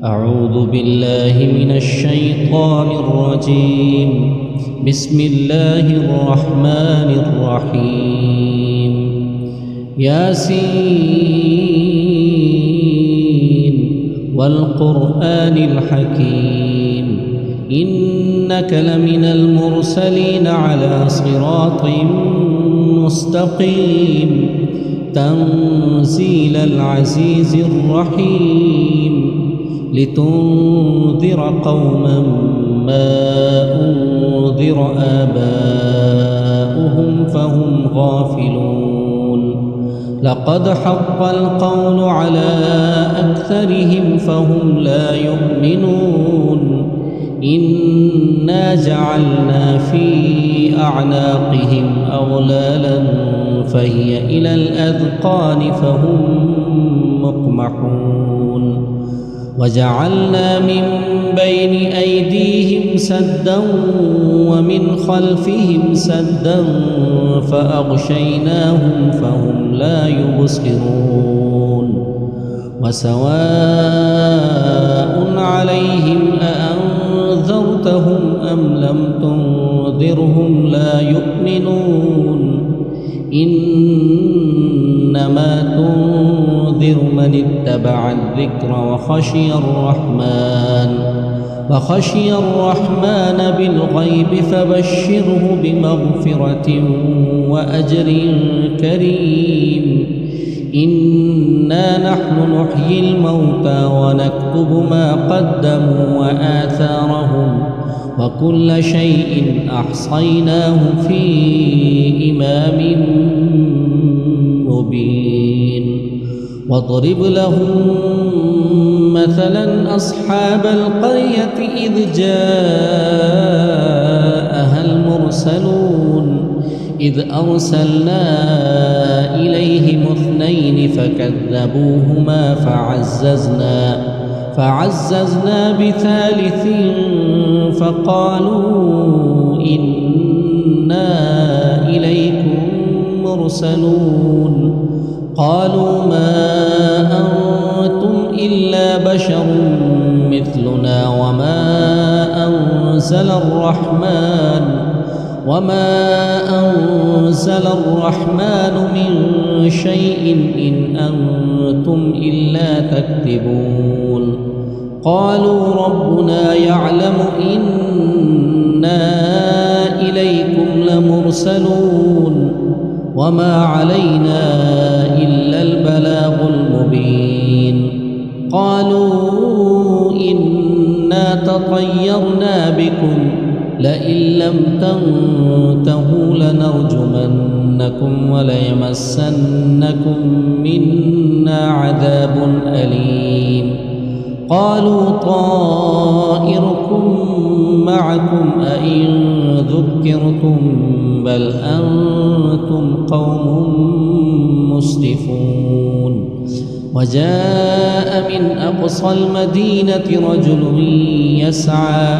أعوذ بالله من الشيطان الرجيم. بسم الله الرحمن الرحيم. ياسين والقرآن الحكيم إنك لمن المرسلين على صراط مستقيم تنزيل العزيز الرحيم لتنذر قوما ما أنذر آباؤهم فهم غافلون. لقد حق القول على أكثرهم فهم لا يؤمنون. إنا جعلنا في أعناقهم أغلالا فهي إلى الأذقان فهم مقمحون. وجعلنا من بين أيديهم سدا ومن خلفهم سدا فأغشيناهم فهم لا يبصرون. وسواء عليهم أأنذرتهم أم لم تنذرهم لا يؤمنون. إنما تنذر من اتبع الذكر وخشي الرحمن بالغيب فبشره بمغفرة وأجر كريم. إنا نحن نحيي الموتى ونكتب ما قدموا وآثارهم وكل شيء أحصيناه في إمام مبين. واضرب لهم مثلا أصحاب القرية إذ جاءها المرسلون إذ أرسلنا إليهم 2 فكذبوهما فعززنا بثالث فقالوا إنا إليكم مرسلون. قالوا ما أنتم إلا بشر مثلنا وما أنزل الرحمن من شيء إن أنتم إلا تكذبون. قالوا ربنا يعلم إنا إليكم لمرسلون وما علينا إلا البلاغ المبين. قالوا إنا تطيرنا بكم لئن لم تنتهوا لنرجمنكم وليمسنكم منا عذاب أليم. قالوا طائركم معكم أئن ذكرتم بل أنتم قوم مسرفون. وجاء من أقصى المدينة رجل يسعى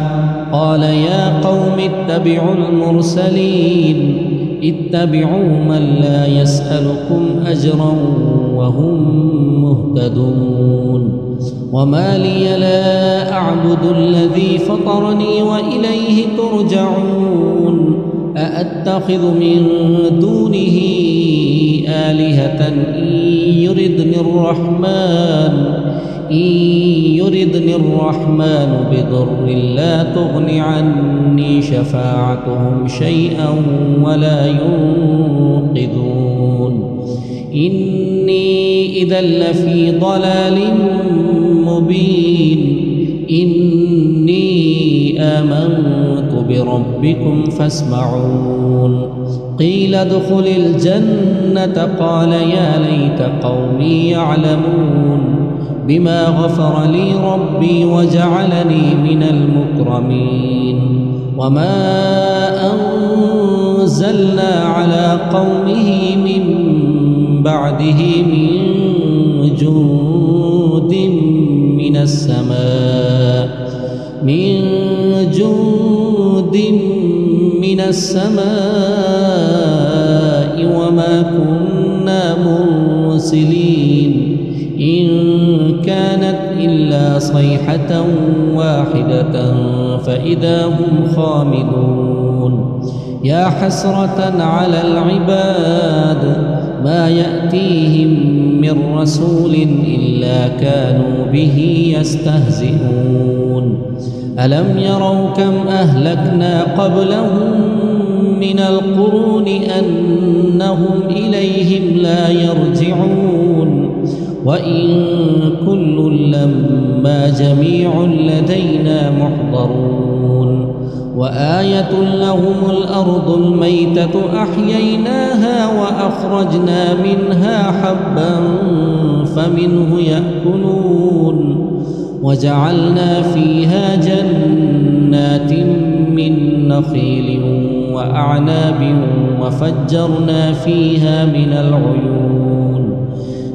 قال يا قوم اتبعوا المرسلين اتبعوا من لا يسألكم أجرا وهم مهتدون. وما لي لا أعبد الذي فطرني وإليه ترجعون. أأتخذ من دونه آلهة إن يردني الرحمن بضر لا تغن عني شفاعتهم شيئا ولا ينقذون. إني إذا لفي ضلال مبين. إني آمنت بربكم فاسمعون. قيل ادخل الجنة قال يا ليت قومي يعلمون بما غفر لي ربي وجعلني من المكرمين. وما أنزلنا على قومه من بعده من جند من السماء وما كنا مرسلين. إن كانت إلا صيحة واحدة فإذا هم خامدون يا حسرة على العباد ما يأتيهم من رسول إلا كانوا به يستهزئون ألم يروا كم أهلكنا قبلهم من القرون أنهم إليهم لا يرجعون وإن كل لما جميع لدينا محضرون وآية لهم الأرض الميتة أحييناها وأخرجنا منها حبا فمنه يأكلون وجعلنا فيها جنات من نخيل وأعناب وفجرنا فيها من العيون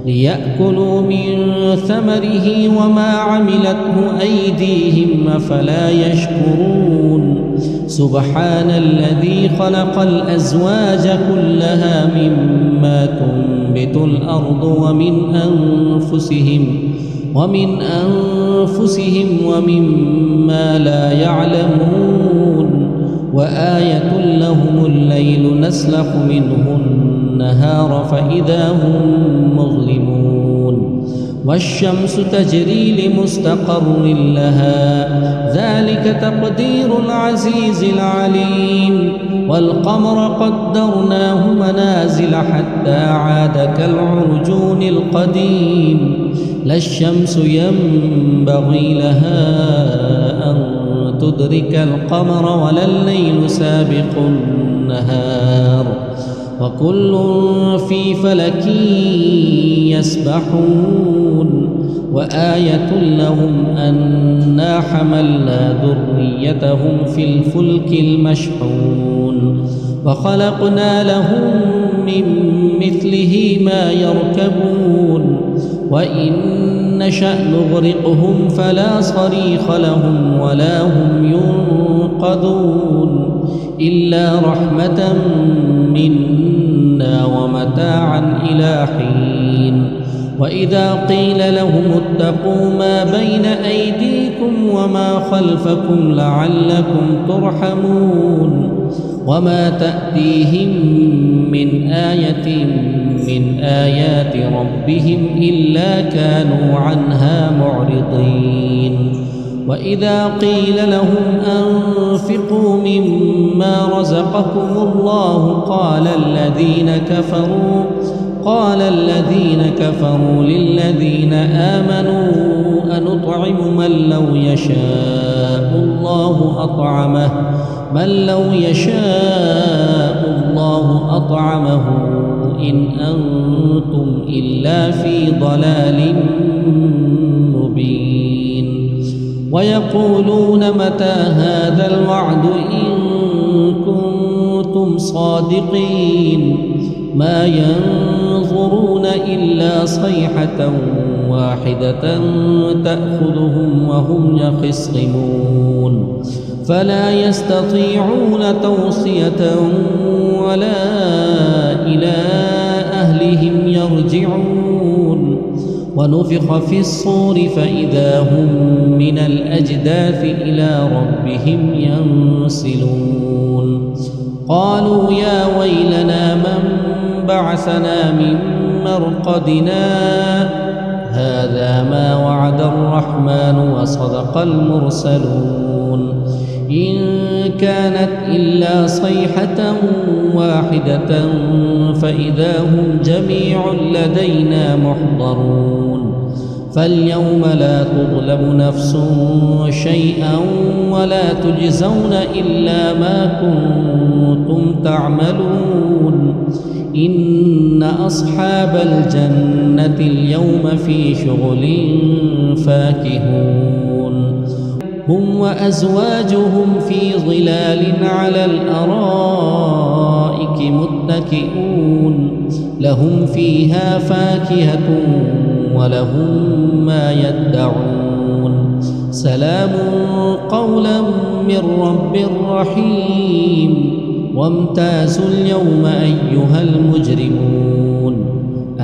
ليأكلوا من ثمره وما عملته أيديهم أفلا يشكرون سبحان الذي خلق الأزواج كلها مما تنبت الأرض ومن أنفسهم ومما لا يعلمون وآية لهم الليل نسلخ منه النهار فإذا هم مظلمون والشمس تجري لمستقر لها ذلك تقدير العزيز العليم والقمر قدرناه منازل حتى عاد كالعرجون القديم لا الشمس ينبغي لها أن تدرك القمر ولا الليل سابق النهار وكل في فلك يسبحون وآية لهم أنا حملنا ذريتهم في الفلك المشحون وخلقنا لهم من مثله ما يركبون وإن نشأ نغرقهم فلا صريخ لهم ولا هم ينقذون إلا رحمة منا ومتاعا إلى حين وإذا قيل لهم اتقوا ما بين أيديكم وما خلفكم لعلكم ترحمون وما تأتيهم من آية من آيات ربهم إلا كانوا عنها معرضين وإذا قيل لهم أنفقوا مما رزقكم الله قال الذين كفروا للذين آمنوا أنطعم من لو يشاء الله أطعمه إن أنتم إلا في ضلال مبين ويقولون متى هذا الوعد إن كنتم صادقين ما ينظرون إلا صيحة واحدة تأخذهم وهم يخصمون فلا يستطيعون توصية ولا إلى أهلهم يرجعون ونفخ في الصور فإذا هم من الأجداث إلى ربهم ينسلون قالوا يا ويلنا من بعثنا من مرقدنا هذا ما وعد الرحمن وصدق المرسلون إن كانت إلا صيحة واحدة فإذا هم جميع لدينا محضرون فاليوم لا تظلم نفس شيئا ولا تجزون إلا ما كنتم تعملون إن أصحاب الجنة اليوم في شغل فاكهون هم وأزواجهم في ظلال على الأرائك متكئون لهم فيها فاكهة ولهم ما يدعون سلام قولا من رب رحيم وامتازوا اليوم أيها المجرمون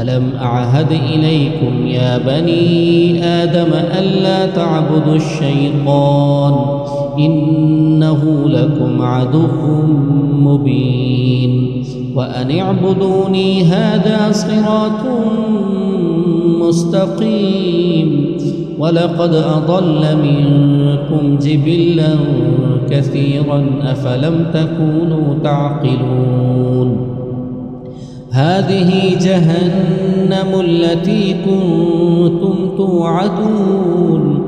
ألم أعهد إليكم يا بني آدم ألا تعبدوا الشيطان إنه لكم عدو مبين وأن اعبدوني هذا صراط مستقيم ولقد أضل منكم جبلا كثيرا أفلم تكونوا تعقلون هذه جهنم التي كنتم توعدون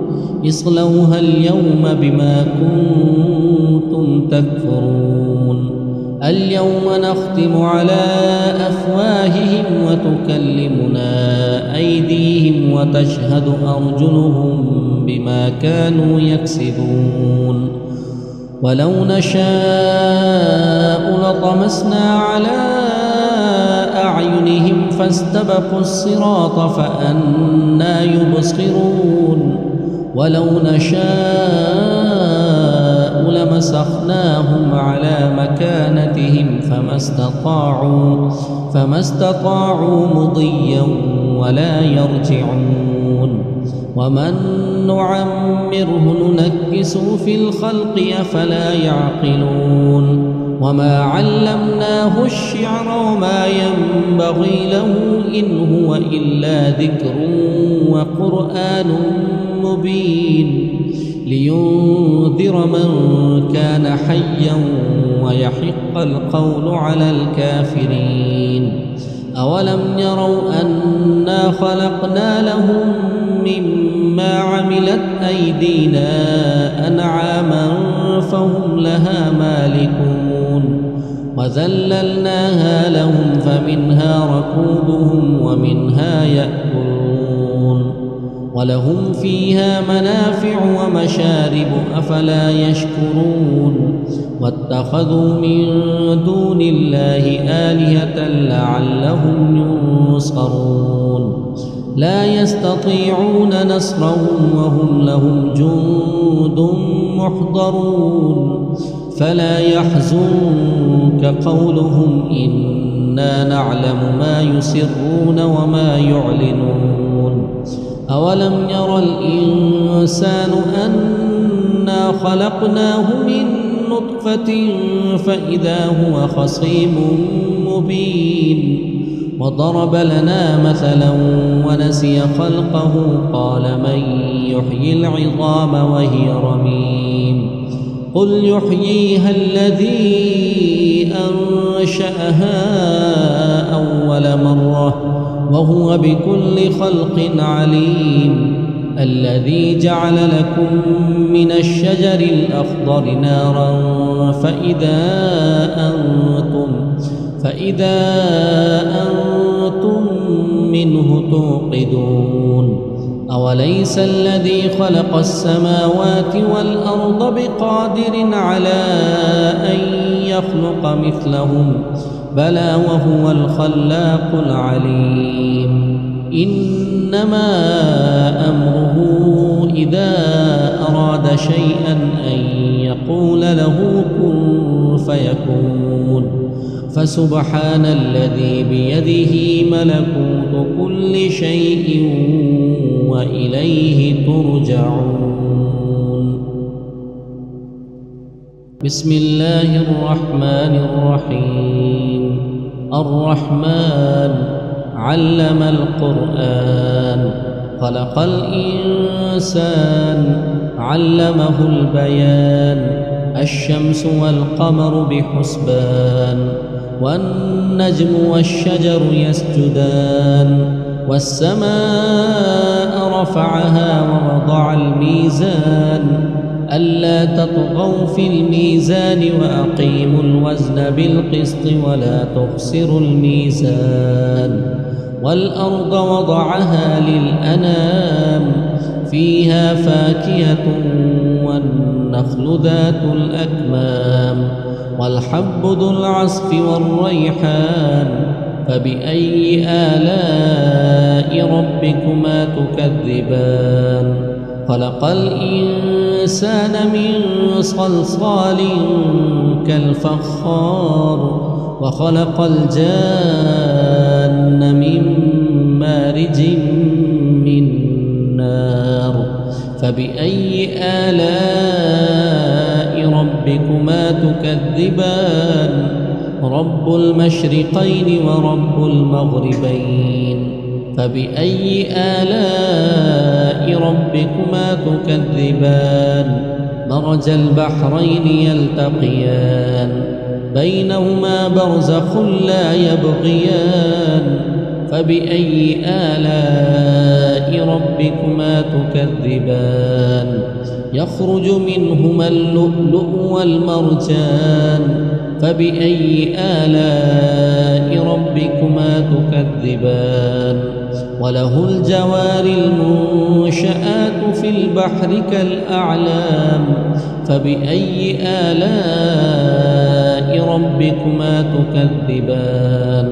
اصلوها اليوم بما كنتم تكفرون اليوم نختم على أفواههم وتكلمنا أيديهم وتشهد أرجلهم بما كانوا يكسبون ولو نشاء لطمسنا على أعينهم فاستبقوا الصراط فأنى يبصرون ولو نشاء لمسخناهم على مكانتهم فما استطاعوا مضيا ولا يرجعون ومن نعمره ننكسه في الخلق أفلا يعقلون وما علمناه الشعر وما ينبغي له إن هو إلا ذكر وقرآن مبين لينذر من كان حيا ويحق القول على الكافرين أولم يروا أنا خلقنا لهم مما عملت أيدينا أنعاما فهم لها مالكون وذللناها لهم فمنها ركوبهم ومنها يأكلون ولهم فيها منافع ومشارب أفلا يشكرون واتخذوا من دون الله آلهة لعلهم ينصرون لا يستطيعون نصرهم وهم لهم جند محضرون فلا يحزنك قولهم إنا نعلم ما يسرون وما يعلنون أولم ير الإنسان أنا خلقناه من نطفة فإذا هو خصيم مبين وضرب لنا مثلا ونسي خلقه قال من يحيي العظام وهي رميم قل يحييها الذي أنشأها أول مرة وهو بكل خلق عليم الذي جعل لكم من الشجر الأخضر نارا فإذا أنتم منه توقدون أوليس الذي خلق السماوات والأرض بقادر على أن يخلق مثلهم بلى وهو الخلاق العليم إنما أمره إذا أراد شيئا أن يقول له كن فيكون فسبحان الذي بيده ملكوت كل شيء وإليه ترجعون بسم الله الرحمن الرحيم الرحمن علم القرآن خلق الإنسان علمه البيان الشمس والقمر بحسبان والنجم والشجر يسجدان والسماء رفعها ووضع الميزان ألا تطغوا في الميزان وأقيموا الوزن بالقسط ولا تخسروا الميزان والأرض وضعها للأنام فيها فاكهة والنخل ذات الأكمام والحب ذو العصف والريحان فبأي آلاء ربكما تكذبان خلق الإنسان من صلصال كالفخار وخلق الجان من مارج من نار فبأي آلاء ربكما تكذبان رب المشرقين ورب المغربين فبأي آلاء ربكما تكذبان مرج البحرين يلتقيان بينهما برزخ لا يبغيان فبأي آلاء ربكما تكذبان يخرج منهما اللؤلؤ والمرجان فبأي آلاء ربكما تكذبان وله الجوار المنشآت في البحر كالأعلام فبأي آلاء ربكما تكذبان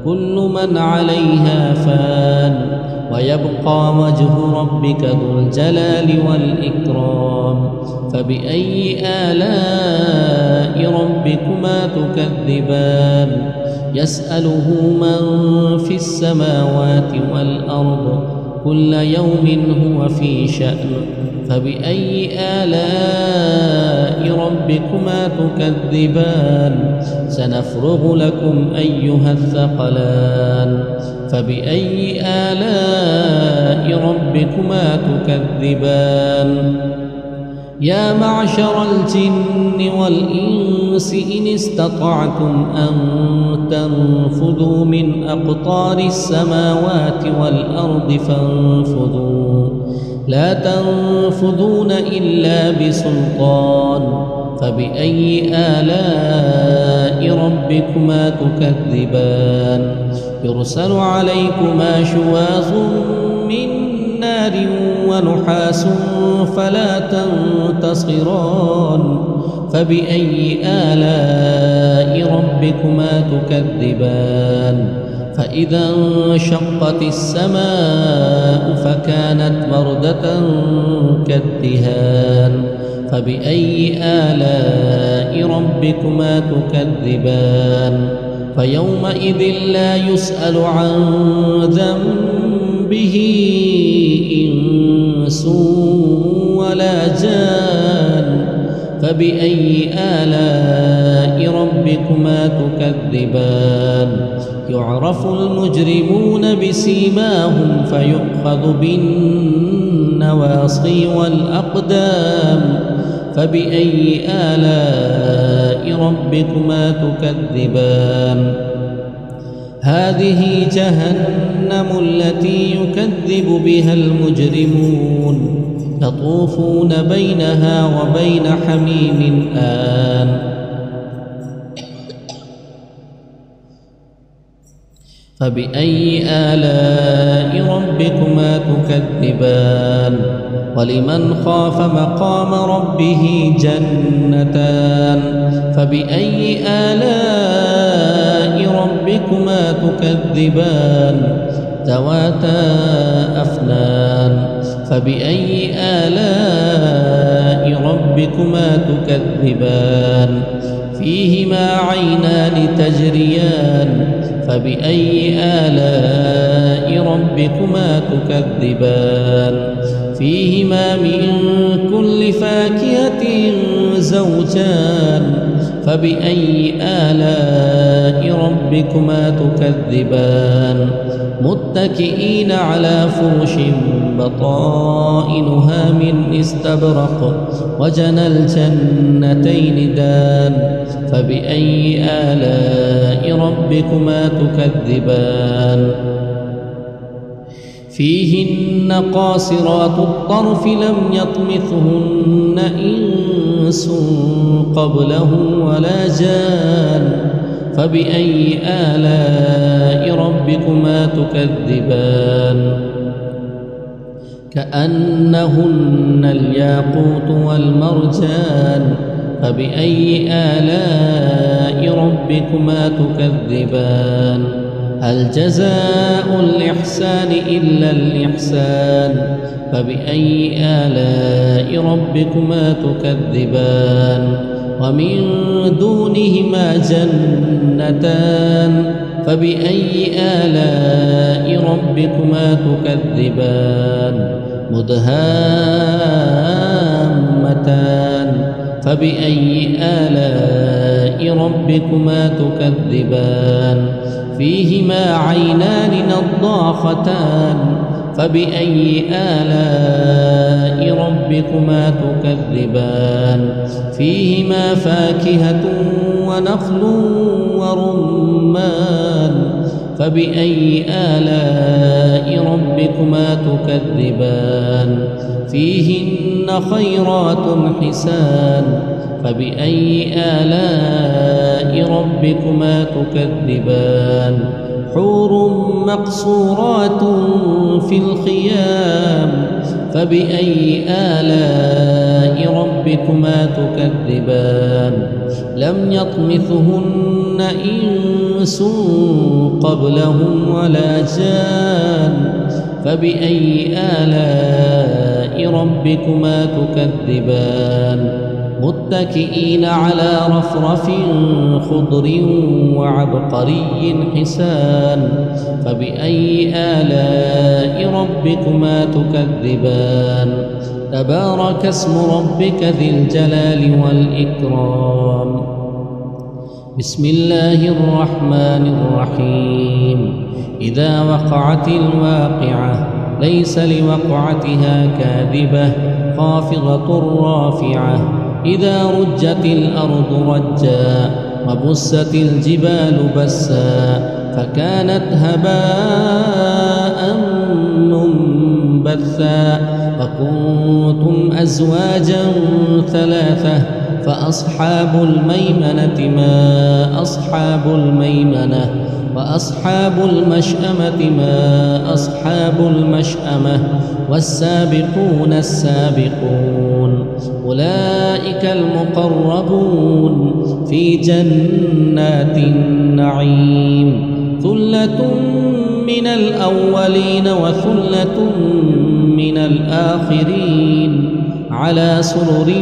كل من عليها فان ويبقى وجه ربك ذو الجلال والإكرام فبأي آلاء ربكما تكذبان يسأله من في السماوات والأرض كل يوم هو في شأن فبأي آلاء ربكما تكذبان سنفرغ لكم أيها الثقلان فبأي آلاء ربكما تكذبان يا معشر الجن والإنس إن استطعتم أن تنفذوا من أقطار السماوات والأرض فانفذوا لا تنفذون إلا بسلطان فبأي آلاء ربكما تكذبان يرسل عليكما شواظ من نار ونحاس فلا تنتصران فبأي آلاء ربكما تكذبان فإذا انشقت السماء فكانت وردة كالدهان فبأي آلاء ربكما تكذبان فيومئذ لا يسأل عن ذنبه إنس ولا جان فبأي آلاء ربكما تكذبان يعرف المجرمون بسيماهم فيؤخذ بالنواصي والأقدام فبأي آلاء ربكما تكذبان هذه جهنم التي يكذب بها المجرمون يطوفون بينها وبين حميم آن فبأي آلاء ربكما تكذبان ولمن خاف مقام ربه جنتان فبأي آلاء ربكما تكذبان ذواتا أفنان فبأي آلاء ربكما تكذبان فيهما عينان تجريان فبأي آلاء ربكما تكذبان فيهما من كل فاكهة زوجان فبأي آلاء ربكما تكذبان متكئين على فرش بطائنها من استبرق وجنى الجنتين دان فبأي آلاء ربكما تكذبان فيهن قاصرات الطرف لم يطمثهن إنس قبلهم ولا جان فبأي آلاء ربكما تكذبان كأنهن الياقوت والمرجان فبأي آلاء ربكما تكذبان هل جزاء الإحسان إلا الإحسان فبأي آلاء ربكما تكذبان ومن دونهما جنتان فبأي آلاء ربكما تكذبان مدهامتان فبأي آلاء ربكما تكذبان فيهما عينان نضاختان فبأي آلاء ربكما تكذبان فيهما فاكهة ونخل ورمان فبأي آلاء ربكما تكذبان فيهن خيرات حسان فبأي آلاء ربكما تكذبان حور مقصورات في الخيام فبأي آلاء ربكما تكذبان لم يطمثهن إنس قبلهم ولا جان فبأي آلاء ربكما تكذبان متكئين على رفرف خضر وعبقري حسان فبأي آلاء ربكما تكذبان تبارك اسم ربك ذي الجلال والإكرام بسم الله الرحمن الرحيم إذا وقعت الواقعة ليس لوقعتها كاذبة خافضة رافعة إذا رجت الأرض رجا وبست الجبال بسا فكانت هباء منبثا وكنتم أزواجا ثلاثة فأصحاب الميمنة ما أصحاب الميمنة وأصحاب المشأمة ما أصحاب المشأمة والسابقون السابقون أولئك المقربون في جنات النعيم ثلة من الأولين وثلة من الآخرين على سرر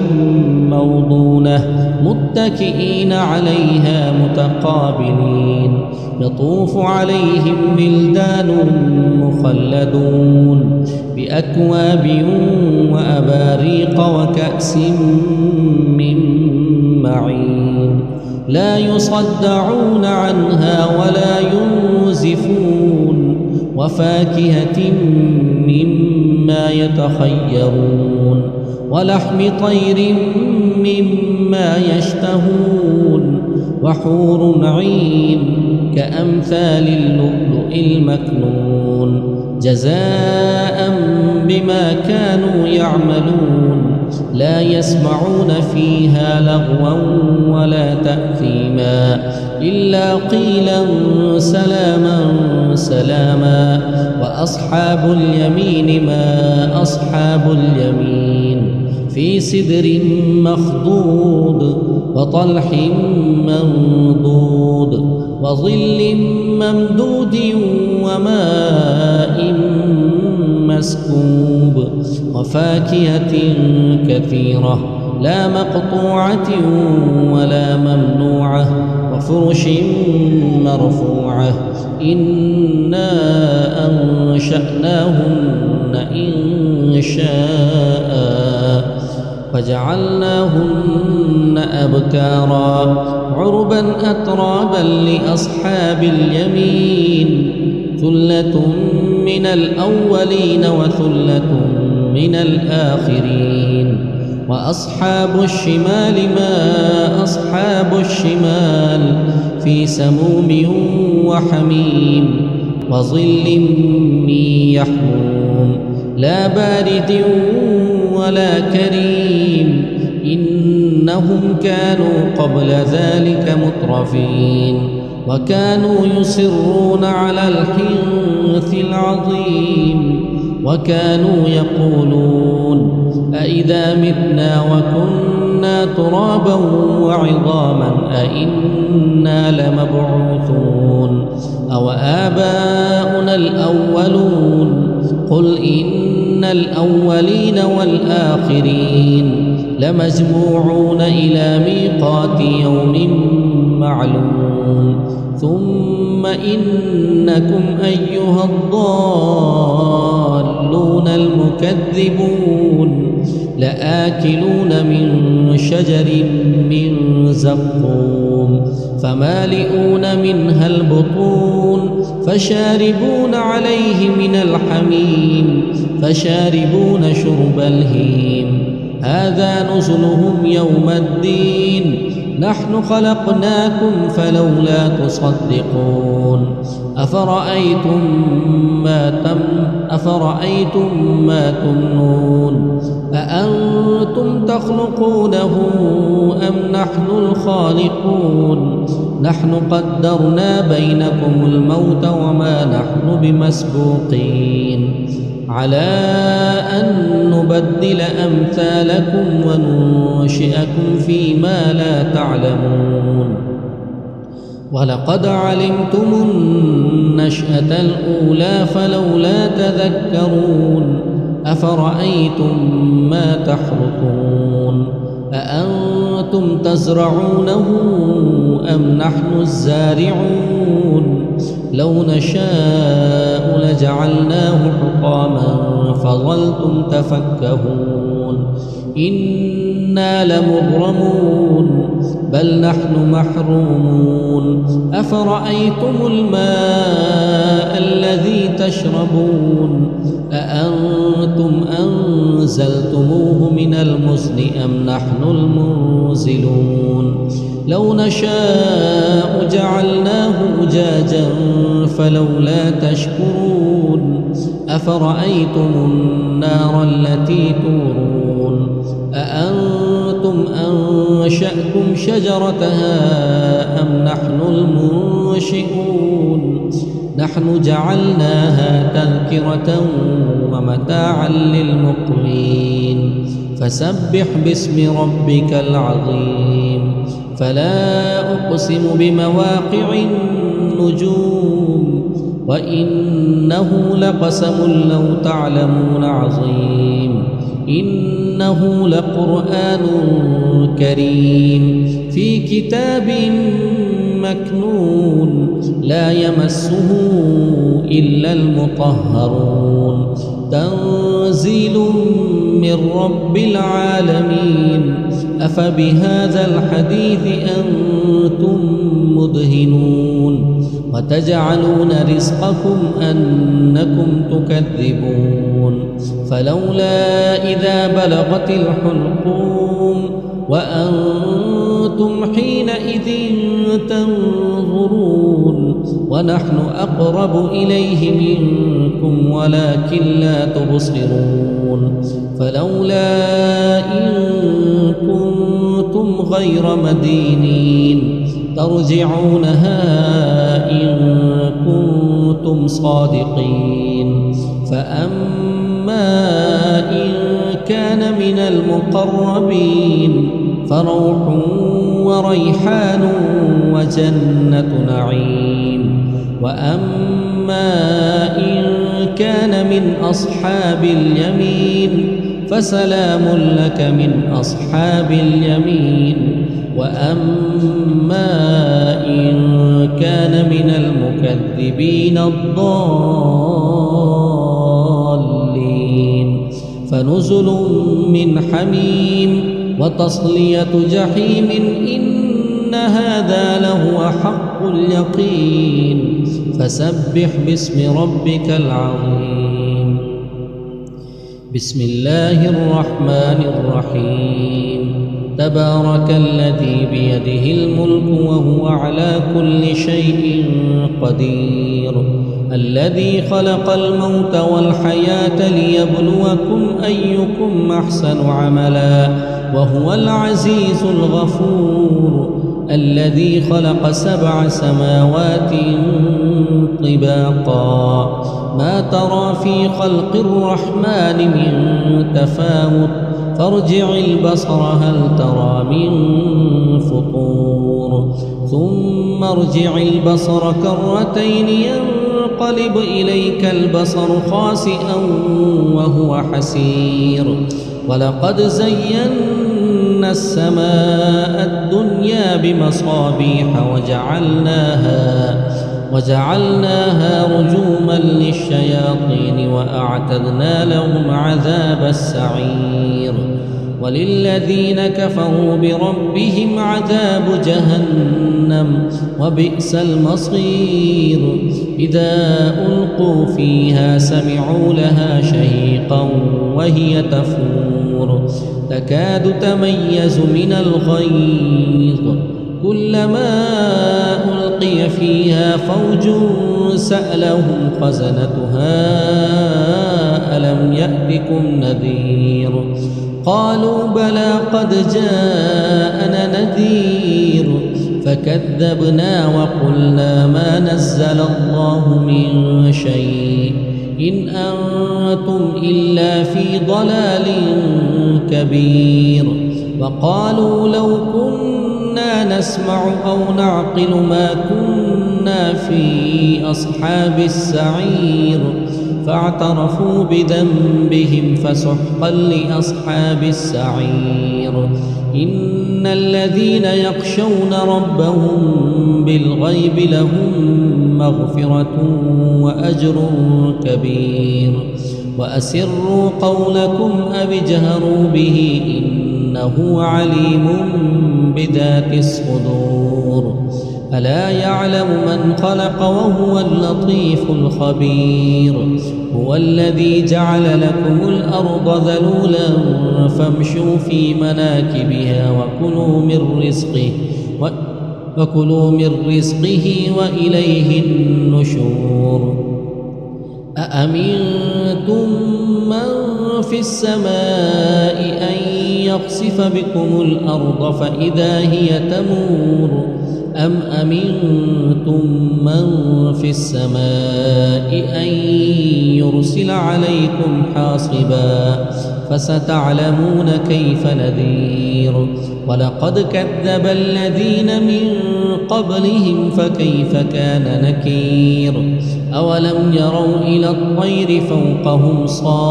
موضونة متكئين عليها متقابلين يطوف عليهم بلدان مخلدون بأكواب وأباريق وكأس من معين لا يصدعون عنها ولا ينزفون وفاكهة مما يتخيرون ولحم طير مما يشتهون وحور عين كأمثال اللؤلؤ المكنون جزاء بما كانوا يعملون لا يسمعون فيها لغوا ولا تأثيما إلا قيلا سلاما سلاما وأصحاب اليمين ما أصحاب اليمين في سدر مخضود وطلح منضود وظل ممدود وماء مسكوب وفاكهة كثيرة لا مقطوعة ولا ممنوعة وفرش مرفوعة إنا أنشأناهن إنشاء فجعلناهن أبكارا عربا أترابا لأصحاب اليمين ثلة من الأولين وثلة من الآخرين وأصحاب الشمال ما أصحاب الشمال في سموم وحميم وظل من يحموم لا بارد ولا كريم إنهم كانوا قبل ذلك مترفين وكانوا يصرون على الحنث العظيم وكانوا يقولون أإذا متنا وكنا ترابا وعظاما أإنا لمبعوثون أو آباؤنا الأولون قل إن الأولين والآخرين لمجموعون إلى ميقات يوم معلوم ثم إنكم أيها الضالون المكذبون لآكلون من شجر من زقوم فمالئون منها البطون فشاربون عليه من الحميم فشاربون شرب الهيم هذا نزلهم يوم الدين نحن خلقناكم فلولا تصدقون أفرأيتم ما تمنون أأنتم تخلقونه أم نحن الخالقون نحن قدرنا بينكم الموت وما نحن بمسبوقين على أن نبدل أمثالكم وننشئكم فيما لا تعلمون ولقد علمتم النشأة الأولى فلولا تذكرون أفرأيتم ما تحرثون أأنتم تزرعونه أم نحن الزارعون لو نشاء لجعلناه حطاما فظلتم تفكهون إنا لمغرمون بل نحن محرومون أفرأيتم الماء الذي تشربون أأنتم أنزلتموه من المزن أم نحن المنزلون لو نشاء جعلناه أجاجا فلولا تشكرون أفرأيتم النار التي تورون أأنتم أنشأتم شجرتها أم نحن المنشئون نحن جعلناها تذكرة ومتاعا للمقوين فسبح باسم ربك العظيم فلا أقسم بمواقع النجوم وإنه لقسم لو تعلمون عظيم إنه لقرآن كريم في كتاب مكنون لا يمسه إلا المطهرون تنزيل من رب العالمين أفبهذا الحديث أنتم مدهنون وتجعلون رزقكم أنكم تكذبون فلولا إذا بلغت الحلقوم وأنتم حينئذ تنظرون ونحن أقرب إليه منكم ولكن لا تبصرون فلولا إن كنتم غير مدينين ترجعونها إن كنتم صادقين فأما إن كان من المقربين فروح وريحان وجنة نعيم وأما إن كان من أصحاب اليمين فسلام لك من أصحاب اليمين وأما إن كان من المكذبين الضالين فنزل من حميم وتصلية جحيم إن هذا لهو حق اليقين فسبح باسم ربك العظيم بسم الله الرحمن الرحيم تبارك الذي بيده الملك وهو على كل شيء قدير الذي خلق الموت والحياة ليبلوكم أيكم أحسن عملا وهو العزيز الغفور الذي خلق 7 سماوات طباقا ما ترى في خلق الرحمن من تفاوت فارجع البصر هل ترى من فطور ثم ارجع البصر كرتين ينقلب إليك البصر خاسئا وهو حسير ولقد زينا السماء الدنيا بمصابيح وجعلناها رجوما للشياطين وأعتدنا لهم عذاب السعير وللذين كفروا بربهم عذاب جهنم وبئس المصير إذا ألقوا فيها سمعوا لها شهيقا وهي تفور تكاد تميز من الغيظ كلما ألقي فيها فوج سألهم خزنتها ألم يأتكم نذير قالوا بلى قد جاءنا نذير فكذبنا وقلنا ما نزل الله من شيء إن أنتم إلا في ضلال كبير وقالوا لو كنا نسمع أو نعقل ما كنا في أصحاب السعير فاعترفوا بذنبهم فسحقا لأصحاب السعير إن الذين يخشون ربهم بالغيب لهم مغفرة وأجر كبير وأسروا قولكم أو اجهروا به إنه عليم بذات الصدور ألا يعلم من خلق وهو اللطيف الخبير هو الذي جعل لكم الأرض ذلولا فامشوا في مناكبها وكلوا من رزقه وإليه النشور أأمنتم من في السماء أن يخسف بكم الأرض فإذا هي تمور أم أمنتم من في السماء أن يرسل عليكم حاصبا فستعلمون كيف نذير ولقد كذب الذين من قبلهم فكيف كان نكير أولم يروا إلى الطير فوقهم صافات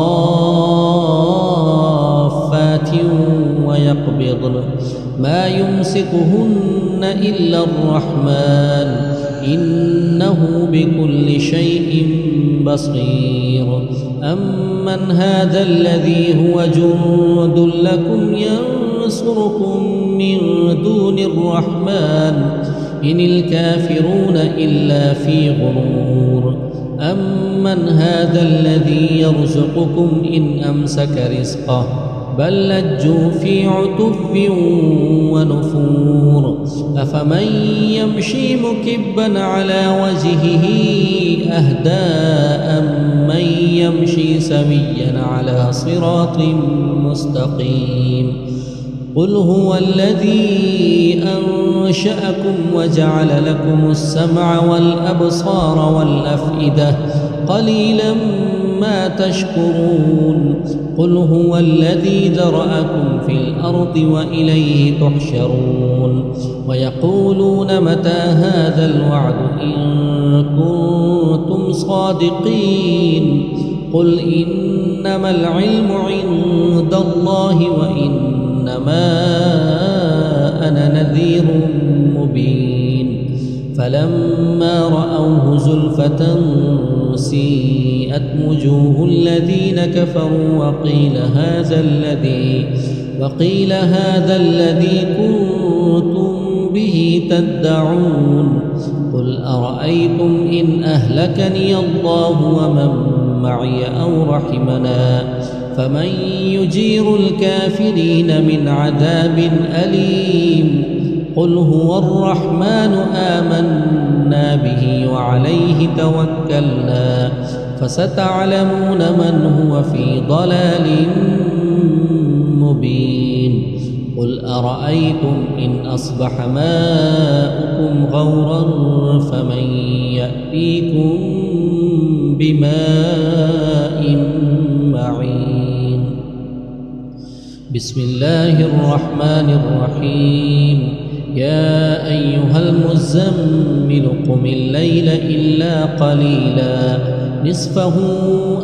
ويقبضن ما يمسكهن إلا الرحمن إنه بكل شيء بصير أمن هذا الذي هو جند لكم ينصركم من دون الرحمن إن الكافرون إلا في غرور أمن هذا الذي يرزقكم إن أمسك رزقه بل لجوا في عتب ونفور أفمن يمشي مكبا على وجهه أهدى أمن يمشي سويا على صراط مستقيم قل هو الذي أنشأكم وجعل لكم السمع والأبصار والأفئدة قليلا ما تشكرون قل هو الذي ذرأكم في الأرض وإليه تحشرون ويقولون متى هذا الوعد إن كنتم صادقين قل إنما العلم عند الله وإنما أنا نذير مبين فلما رأوه زلفة سيئت وجوه الذين كفروا وقيل هذا الذي كنتم به تدعون قل أرأيتم إن أهلكني الله ومن معي أو رحمنا فمن يجير الكافرين من عذاب أليم قل هو الرحمن آمنا به وعليه توكلنا فستعلمون من هو في ضلال مبين قل أرأيتم إن أصبح ماؤكم غورا فمن يأتيكم بماء معين بسم الله الرحمن الرحيم يا أيها المزمل قم الليل إلا قليلا نصفه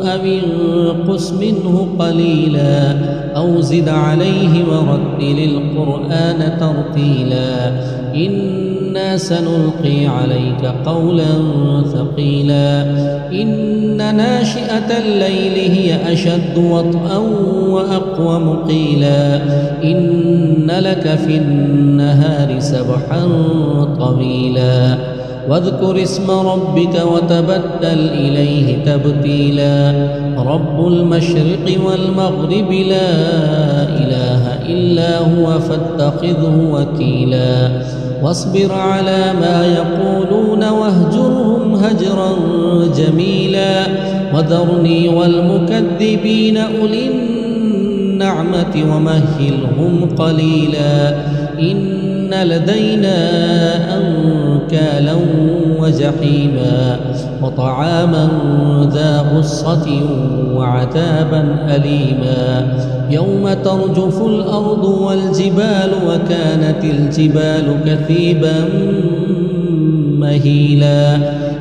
أو انقص منه قليلا أو زد عليه ورتل القرآن ترتيلا إنا سنلقي عليك قولا ثقيلا إن ناشئة الليل هي أشد وطئا وأقوم قيلا إن لك في النهار سبحا طويلا واذكر اسم ربك وتبتل إليه تبتيلا رب المشرق والمغرب لا إله إلا هو فاتخذه وكيلا واصبر على ما يقولون واهجرهم هجرا جميلا وذرني والمكذبين أولي النعمة ومهلهم قليلا إن لدينا أنكالا وجحيما وطعاما ذا غصة وعذابا أليما يوم ترجف الأرض والجبال وكانت الجبال كثيبا مهيلا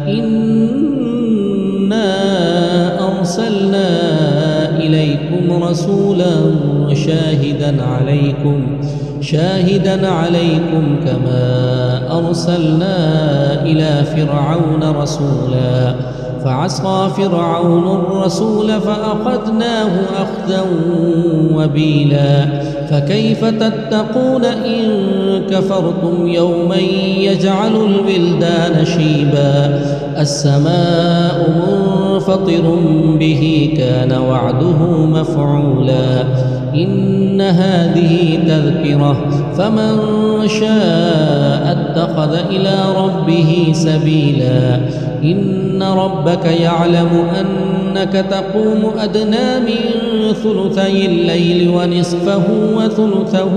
إنا أرسلنا إليكم رسولا شاهدا عليكم كما أرسلنا إلى فرعون رسولا فعصى فرعون الرسول فأخذناه أخذا وبيلا فكيف تتقون إن كفرتم يوما يجعل الولدان شيبا السماء منفطر به كان وعده مفعولا إن هذه تذكرة فمن شاء اتخذ إلى ربه سبيلا إن ربك يعلم أنك تقوم أدنى من ثلثي الليل ونصفه وثلثه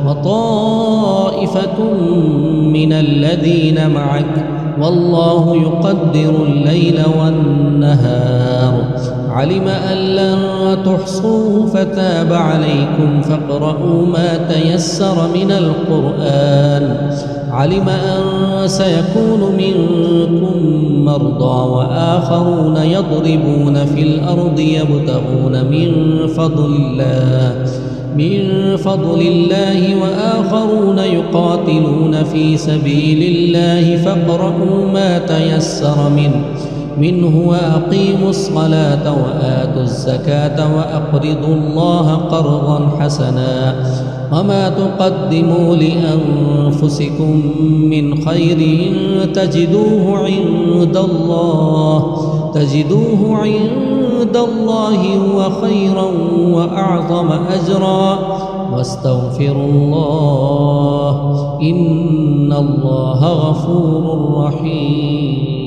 وطائفة من الذين معك والله يقدر الليل والنهار علم أن لن تحصوه فتاب عليكم فاقرؤوا ما تيسر من القرآن علم أن سيكون منكم مرضى وآخرون يضربون في الأرض يبتغون من فضل الله وآخرون يقاتلون في سبيل الله فاقرؤوا ما تيسر منه وأقيموا الصلاة وآتوا الزكاة وأقرضوا الله قرضا حسنا وما تقدموا لأنفسكم من خير تجدوه عند الله هو خيرا وأعظم أجرا واستغفروا الله إن الله غفور رحيم.